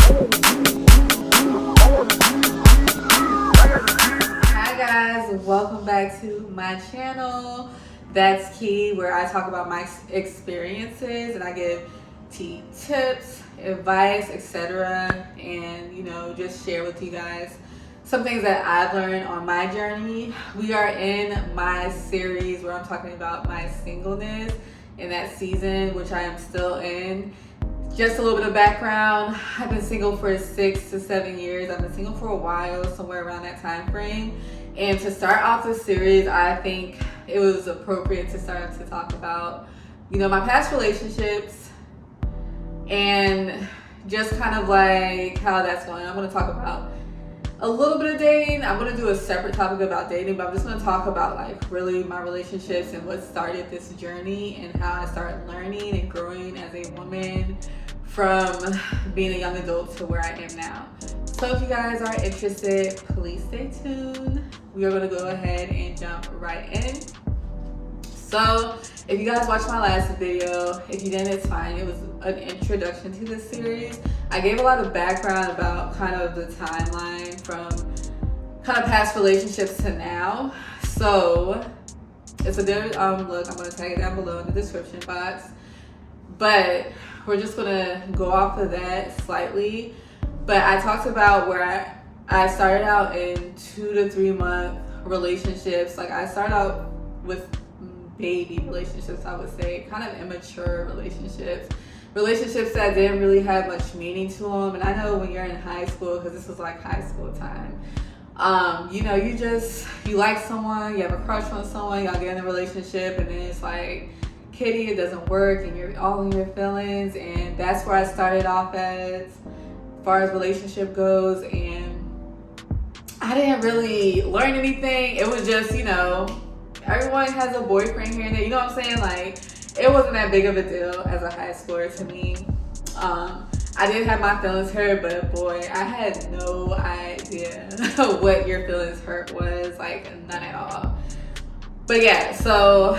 Hi guys, welcome back to my channel. That's Key, where I talk about my experiences and I give tea tips, advice, etc. And just share with you guys some things that I've learned on my journey. We are in my series where I'm talking about my singleness in that season, which I am still in. Just a little bit of background. I've been single for 6 to 7 years. I've been single for a while, somewhere around that time frame. And to start off this series, I think it was appropriate to start to talk about, my past relationships and just kind of like how that's going. I'm going to talk about a little bit of dating. I'm going to do a separate topic about dating, but I'm just going to talk about like really my relationships and what started this journey and how I started learning and growing as a woman from being a young adult to where I am now. So if you guys are interested, please stay tuned. We are going to go ahead and jump right in. So if you guys watched my last video, if you didn't, it's fine. It was an introduction to this series. I gave a lot of background about kind of the timeline from kind of past relationships to now. So it's a good look. I'm going to tag it down below in the description box. But we're just going to go off of that slightly. But I talked about where I started out in 2 to 3 month relationships. Like I started out with baby relationships, I would say, kind of immature relationships that didn't really have much meaning to them. And I know when you're in high school, because this was like high school time, you like someone, you have a crush on someone, y'all get in a relationship, and then it's like, kitty, it doesn't work, and you're all in your feelings. And that's where I started off as far as relationship goes. And I didn't really learn anything. It was just, everyone has a boyfriend here and there, you know what I'm saying? Like, it wasn't that big of a deal as a high schooler to me. I did have my feelings hurt, but boy, I had no idea what your feelings hurt was, like none at all. But yeah, so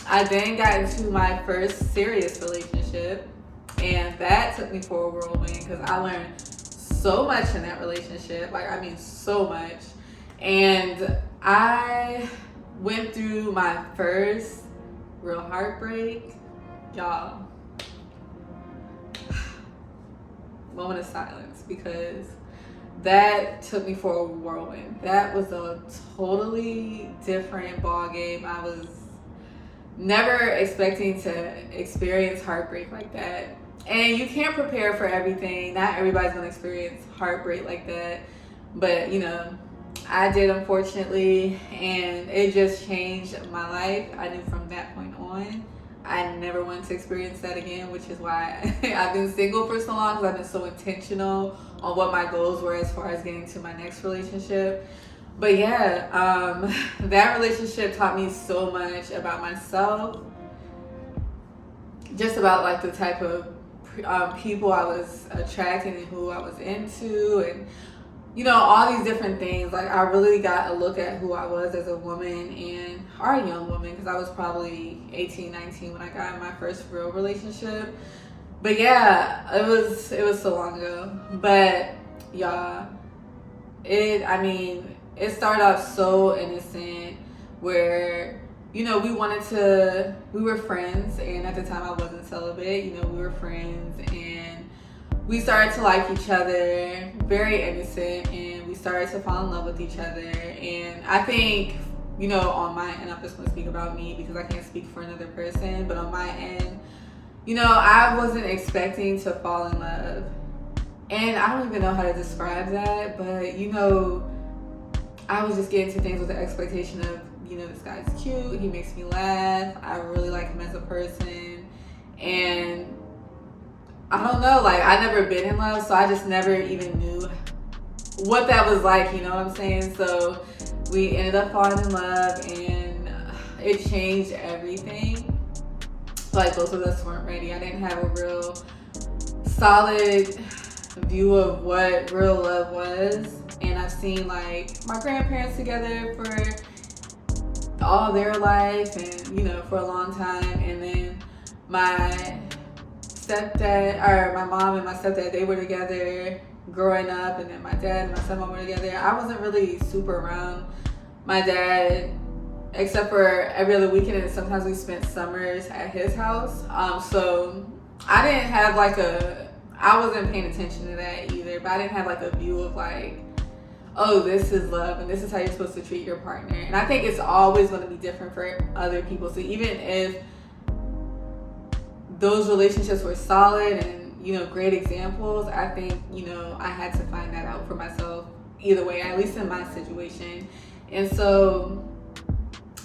I then got into my first serious relationship, and that took me for a whirlwind because I learned so much in that relationship. Like, I mean, so much. And I went through my first real heartbreak. Y'all, moment of silence, because that took me for a whirlwind. That was a totally different ball game. I was never expecting to experience heartbreak like that. And you can't prepare for everything. Not everybody's gonna experience heartbreak like that. But I did, unfortunately, and it just changed my life. I knew from that point on, I never wanted to experience that again, which is why I've been single for so long, because I've been so intentional on what my goals were as far as getting to my next relationship. But yeah, that relationship taught me so much about myself, just about like the type of people I was attracting and who I was into, and all these different things. Like, I really got a look at who I was as a woman, or a young woman, because I was probably 18, 19 when I got in my first real relationship. But yeah, it was so long ago. But y'all, it started off so innocent, where we were friends, and at the time I wasn't celibate. We were friends, and we started to like each other, very innocent, and we started to fall in love with each other. And I think, on my end, I'm just going to speak about me because I can't speak for another person, but on my end, I wasn't expecting to fall in love. And I don't even know how to describe that, but I was just getting to things with the expectation of, this guy's cute, he makes me laugh, I really like him as a person, and I don't know, like, I never been in love, so I just never even knew what that was like, you know what I'm saying? So we ended up falling in love, and it changed everything. Like, both of us weren't ready. I didn't have a real solid view of what real love was, and I've seen like my grandparents together for all their life, and for a long time, and then my my mom and my stepdad, they were together growing up, and then my dad and my stepmom were together. I wasn't really super around my dad, except for every other weekend, and sometimes we spent summers at his house. So I didn't have I wasn't paying attention to that either, but I didn't have like a view of like, oh, this is love and this is how you're supposed to treat your partner. And I think it's always going to be different for other people. So even if those relationships were solid and, you know, great examples, I think, you know, I had to find that out for myself either way, at least in my situation. And so,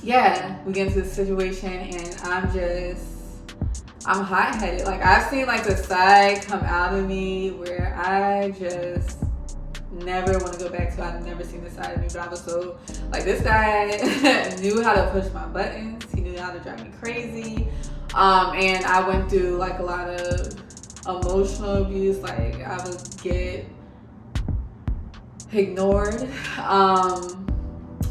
yeah, we get into this situation and I'm hot-headed. Like, I've seen like the side come out of me where I just never want to go back to. I've never seen this side of me, but I was so, like, this guy knew how to push my buttons. He knew how to drive me crazy. And I went through like a lot of emotional abuse. Like, I would get ignored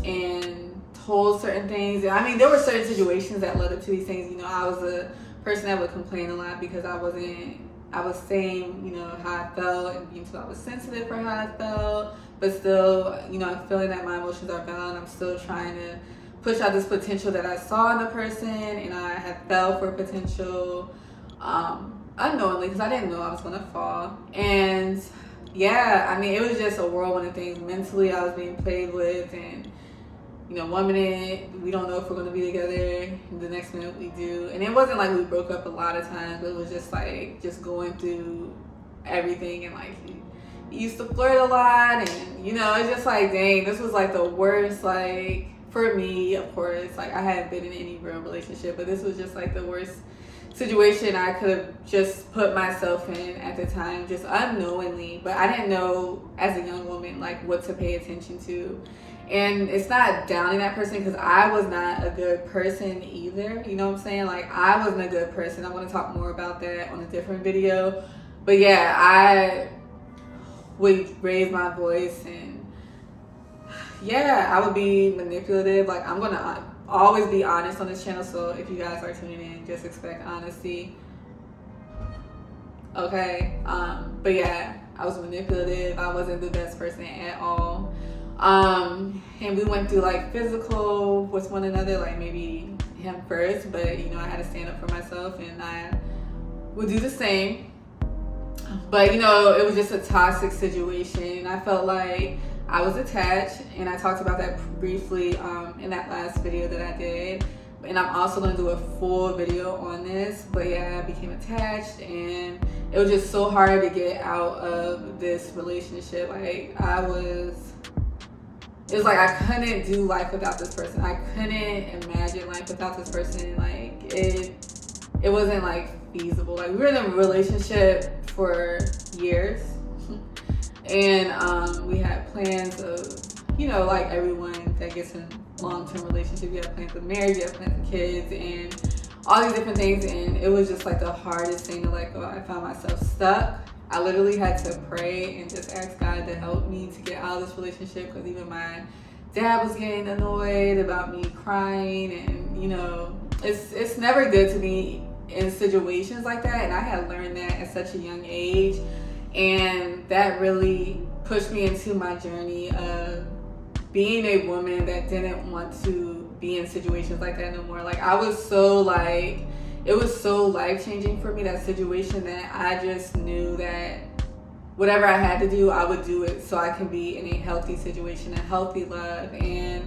and told certain things. And I mean, there were certain situations that led up to these things. You know, I was a person that would complain a lot because I was saying, you know, how I felt and being told I was sensitive for how I felt, but still, you know, I'm feeling that my emotions are valid. I'm still trying to push out this potential that I saw in the person, and I had fell for potential unknowingly because I didn't know I was gonna fall. And yeah, I mean, it was just a whirlwind of things. Mentally, I was being played with, and, you know, one minute we don't know if we're gonna be together, the next minute we do. And it wasn't like we broke up a lot of times, but it was just like just going through everything. And like he used to flirt a lot, and, you know, it's just like, dang, this was like the worst. Like, for me, of course, like, I hadn't been in any real relationship, but this was just like the worst situation I could have just put myself in at the time, just unknowingly. But I didn't know as a young woman like what to pay attention to. And it's not downing that person, because I was not a good person either. You know what I'm saying? Like, I wasn't a good person. I want to talk more about that on a different video. But yeah, I would raise my voice, and yeah, I would be manipulative. Like, I'm going to always be honest on this channel. So if you guys are tuning in, just expect honesty. Okay. But yeah, I was manipulative. I wasn't the best person at all. And we went through like physical with one another, like maybe him first, but, you know, I had to stand up for myself, and I would do the same. But, you know, it was just a toxic situation. I felt like I was attached, and I talked about that briefly in that last video that I did. And I'm also going to do a full video on this. But yeah, I became attached, and it was just so hard to get out of this relationship. Like, it was like I couldn't do life without this person. I couldn't imagine life without this person. Like, it wasn't like feasible. Like, we were in a relationship for years, and we had plans of, you know, like everyone that gets in long-term relationship, you have plans of marriage, you have plans of kids, and all these different things. And it was just like the hardest thing to let go. I found myself stuck. I literally had to pray and just ask God to help me to get out of this relationship, because even my dad was getting annoyed about me crying. And, you know, it's never good to be in situations like that, and I had learned that at such a young age, and that really pushed me into my journey of being a woman that didn't want to be in situations like that no more. Like, I was so like, it was so life-changing for me, that situation, that I just knew that whatever I had to do, I would do it so I can be in a healthy situation, a healthy love. And,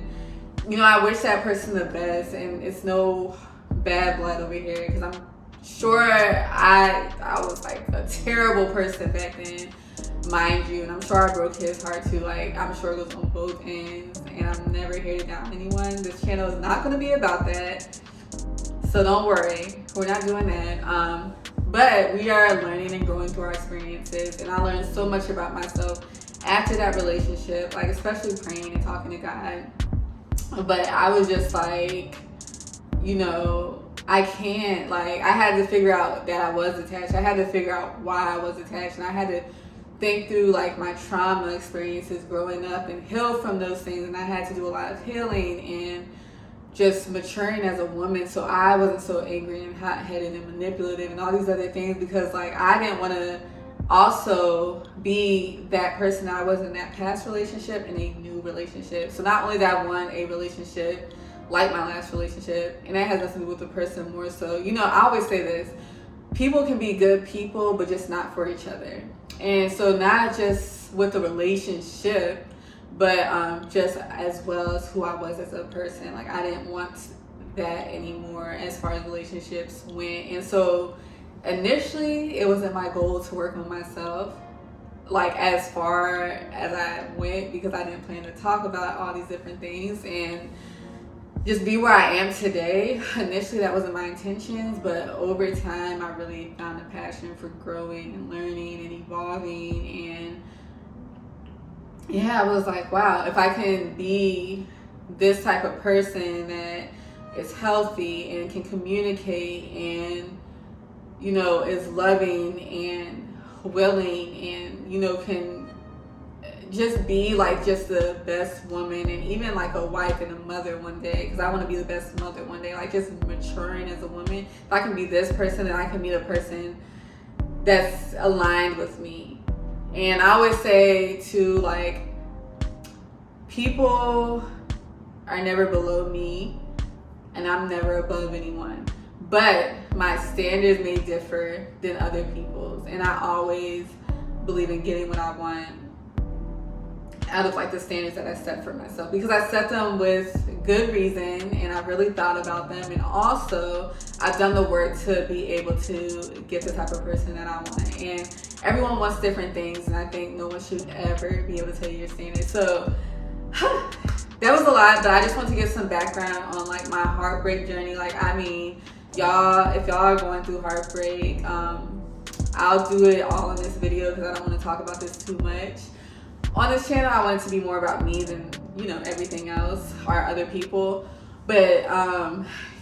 you know, I wish that person the best, and it's no bad blood over here, because I'm sure I was like a terrible person back then, mind you, and I'm sure I broke his heart too. Like, I'm sure it goes on both ends, and I'm never here to down anyone. This channel is not going to be about that. So don't worry, we're not doing that. But we are learning and growing through our experiences. And I learned so much about myself after that relationship, like especially praying and talking to God. But I was just like, you know, I can't, like, I had to figure out that I was attached. I had to figure out why I was attached. And I had to think through like my trauma experiences growing up and heal from those things. And I had to do a lot of healing. And just maturing as a woman, so I wasn't so angry and hot-headed and manipulative and all these other things, because like I didn't want to also be that person that I was in that past relationship in a new relationship. So not only that I want a relationship like my last relationship, and that has nothing to do with the person more so. You know, I always say this: people can be good people, but just not for each other. And so not just with the relationship, but just as well as who I was as a person. Like I didn't want that anymore as far as relationships went. And so initially it wasn't my goal to work on myself like as far as I went, because I didn't plan to talk about all these different things and just be where I am today. Initially that wasn't my intentions, but over time I really found a passion for growing and learning and evolving. And yeah, I was like, wow, if I can be this type of person that is healthy and can communicate and, you know, is loving and willing and, you know, can just be like just the best woman and even like a wife and a mother one day, because I want to be the best mother one day, like just maturing as a woman. If I can be this person, then I can be the person that's aligned with me. And I always say to like, people are never below me and I'm never above anyone, but my standards may differ than other people's, and I always believe in getting what I want out of like the standards that I set for myself, because I set them with good reason and I really thought about them, and also I've done the work to be able to get the type of person that I want. And everyone wants different things, and I think no one should ever be able to tell you your standards. So that was a lot, but I just want to give some background on like my heartbreak journey. Like, I mean, y'all, if y'all are going through heartbreak, I'll do it all in this video because I don't want to talk about this too much. On this channel, I want it to be more about me than, you know, everything else or other people. But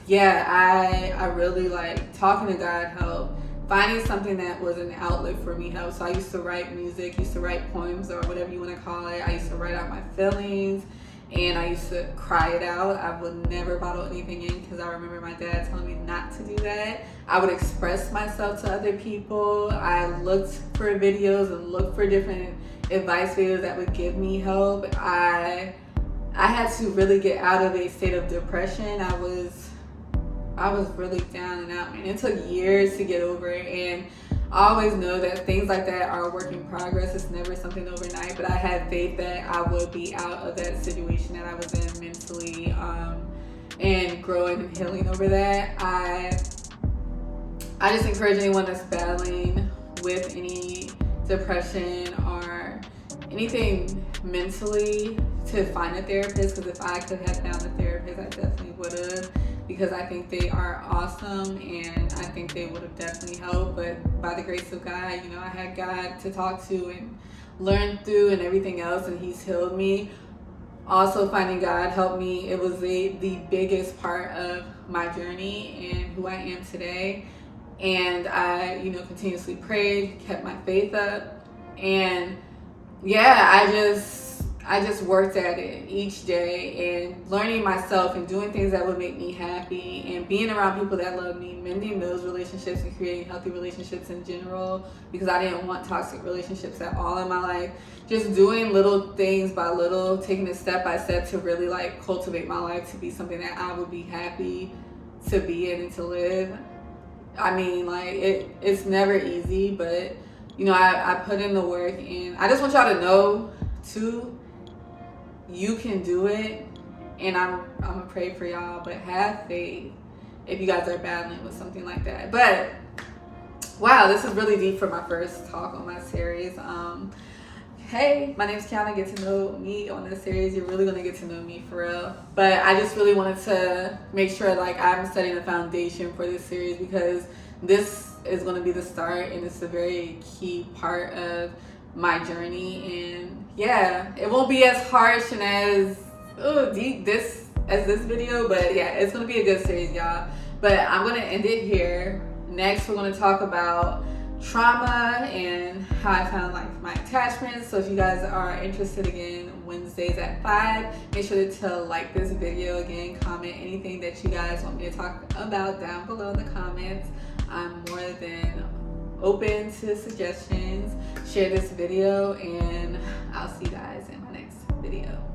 yeah, I really like talking to God helped. Finding something that was an outlet for me helped. So I used to write music, used to write poems or whatever you want to call it. I used to write out my feelings and I used to cry it out. I would never bottle anything in because I remember my dad telling me not to do that. I would express myself to other people. I looked for videos and looked for different advice videos that would give me help. I had to really get out of a state of depression. I was really down and out, and it took years to get over it. And I always know that things like that are a work in progress. It's never something overnight, but I had faith that I would be out of that situation that I was in mentally, and growing and healing over that. I just encourage anyone that's battling with any depression or anything mentally to find a therapist, because if I could have found a therapist, I definitely would have, because I think they are awesome and I think they would have definitely helped. But by the grace of God, you know, I had God to talk to and learn through and everything else, and He's healed me. Also, finding God helped me. It was the biggest part of my journey and who I am today. And I, you know, continuously prayed, kept my faith up, and yeah, I just worked at it each day and learning myself and doing things that would make me happy and being around people that love me, mending those relationships and creating healthy relationships in general, because I didn't want toxic relationships at all in my life. Just doing little things by little, taking it step by step to really like cultivate my life to be something that I would be happy to be in and to live. I mean, like, it's never easy, but, you know, I put in the work, and I just want y'all to know, too, you can do it, and I'm going to pray for y'all, but have faith if you guys are battling with something like that. But, wow, this is really deep for my first talk on my series. Hey, my name's Kiona. Get to know me on this series. You're really going to get to know me for real. But I just really wanted to make sure like I'm setting the foundation for this series, because this is going to be the start and it's a very key part of my journey. And yeah, it won't be as harsh and as deep as this video, but yeah, it's going to be a good series, y'all. But I'm going to end it here. Next, we're going to talk about trauma and how I found like my attachments. So if you guys are interested, again, Wednesdays at 5, make sure to like this video. Again, comment anything that you guys want me to talk about down below in the comments. I'm more than open to suggestions. Share this video, and I'll see you guys in my next video.